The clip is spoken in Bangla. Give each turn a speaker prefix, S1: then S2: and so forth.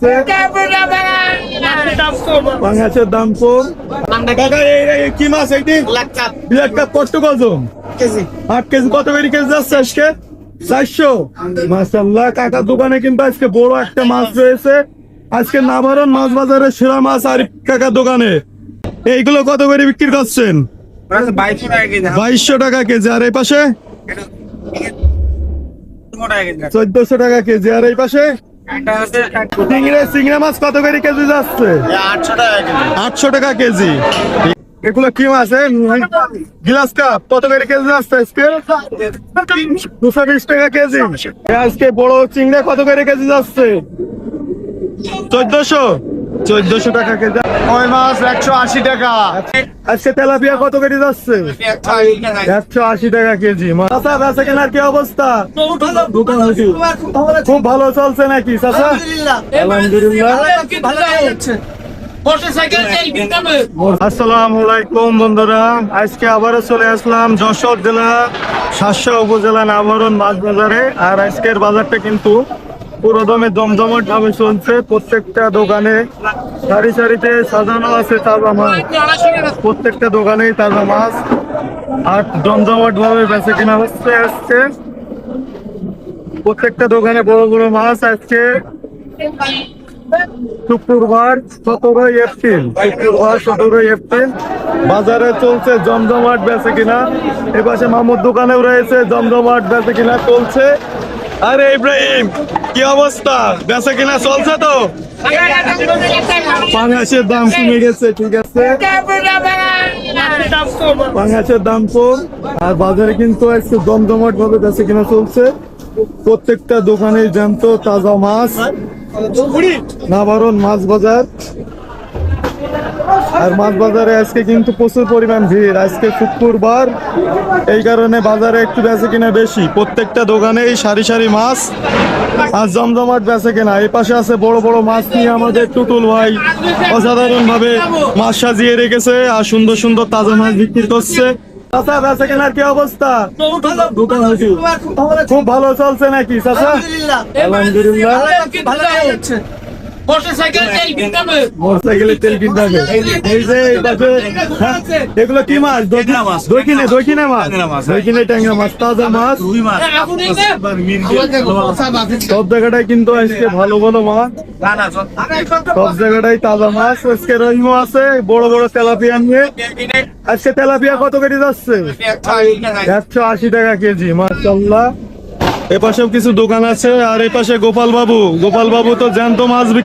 S1: আছে, পাঙাশের দাম কম। কাকা এই কি মাছ এইটি? ব্ল্যাক কাপ কত ওজন? 8 কেজি। কত করে কেজি যাচ্ছে আজকে? 400। মাশাআল্লাহ, কাকার দোকানে কিন্তু আজকে বড় একটা মাছ রয়েছে। আজকে নাভারন মাছ বাজারে সেরা মাছ আর কাকার দোকানে। এইগুলো কত করে বিক্রি করছেন? 2200 টাকা কেজি। আর এই পাশে 1400 টাকা কেজি। আর এই পাশে চিংড়া মাছ কত করে কেজি যাচ্ছে? 800 টাকা কেজি। এগুলো কি মাছ? গ্লাস কাপ কত করে কেজি যাচ্ছে আজকে? 220 টাকা কেজি। আজকে বড় চিংড়া কত করে কেজি যাচ্ছে? 1400 টাকা কেজি।
S2: কই মাছ 180 টাকা।
S1: আজকে তেলাপিয়া কত করে যাচ্ছে? 180 টাকা কেজি। চাচা বেচা কেনার কি অবস্থা? খুব ভালো চলছে নাকি চাচা? আলহামদুলিল্লাহ। আসসালামু আলাইকুম বন্ধুরা, আজকে আবারও চলে আসলাম যশোর জেলা শাসা উপজেলা নাভারন মাছ বাজারে। আর আজকের বাজারটা কিন্তু পুরোদমে জমজমাট ভাবে চলছে। প্রত্যেকটা দোকানে সারি সারিতে সাজানো আছে তাজা মাছ। প্রত্যেকটা দোকানেই তাজা মাছ আর জমজমাট ভাবে বেচে কিনা হচ্ছে। আজকে প্রত্যেকটা দোকানে বড় বড় মাছ। আজকে শুক্রবার 17 এপ্রিল বাজারে চলছে জমজমাট বেচে কিনা। এপাশে মামুর দোকানেও রয়েছে, জমজমাট বেচে কিনা চলছে। আরে ইব্রাহিম, কি অবস্থা? বেচা কিনা চলছে তো? পাঙাশের দাম কমে গেছে, ঠিক আছে, পাঙাশের দাম কম। আর বাজারে কিন্তু একটু জমজমাট ভাবে বেচা কিনা চলছে। প্রত্যেকটা দোকানে জ্যান্ত তাজা মাছ। নাভারন মাছ বাজার। আর মাছ বাজারে আজকে কিন্তু প্রচুর পরিমাণ ভিড়। আজকে শুক্রবার, এই কারণে বাজারে একটু বেচে কিনা বেশি। প্রত্যেকটা দোকানেই সারি সারি মাছ আর জমজমাট বেচে কিনা। এই পাশে আছে বড় বড় মাছ নিয়ে আমাদের টুটুল ভাই অসাধারণ ভাবে মাছ সাজিয়ে রেখেছে আর সুন্দর সুন্দর তাজা মাছ বিক্রি করছে। চাচা বেচা কেনার কি অবস্থা? খুব ভালো চলছে নাকি চাচা? আলহামদুলিল্লাহ। মোটরসাইকেলের তেল কিনতে হবে। এই যে এগুলো কি মাছ? দইকিনে মাছ, দইকিনে ট্যাংরা মাছ, তাজা মাছ। সব জায়গাটাই কিন্তু আজকে ভালো ভালো মাছ, সব জায়গাটাই তাজা মাছ। আজকে রহিমও আছে বড় বড় তেলাপিয়া নিয়ে। আজকে তেলাপিয়া কত কেজি যাচ্ছে? 180 টাকা কেজি। মাশাআল্লাহ। এপাশেও কিছু দোকান আছে। আর এপাশে গোপাল বাবু তো জ্যান্ত মাছ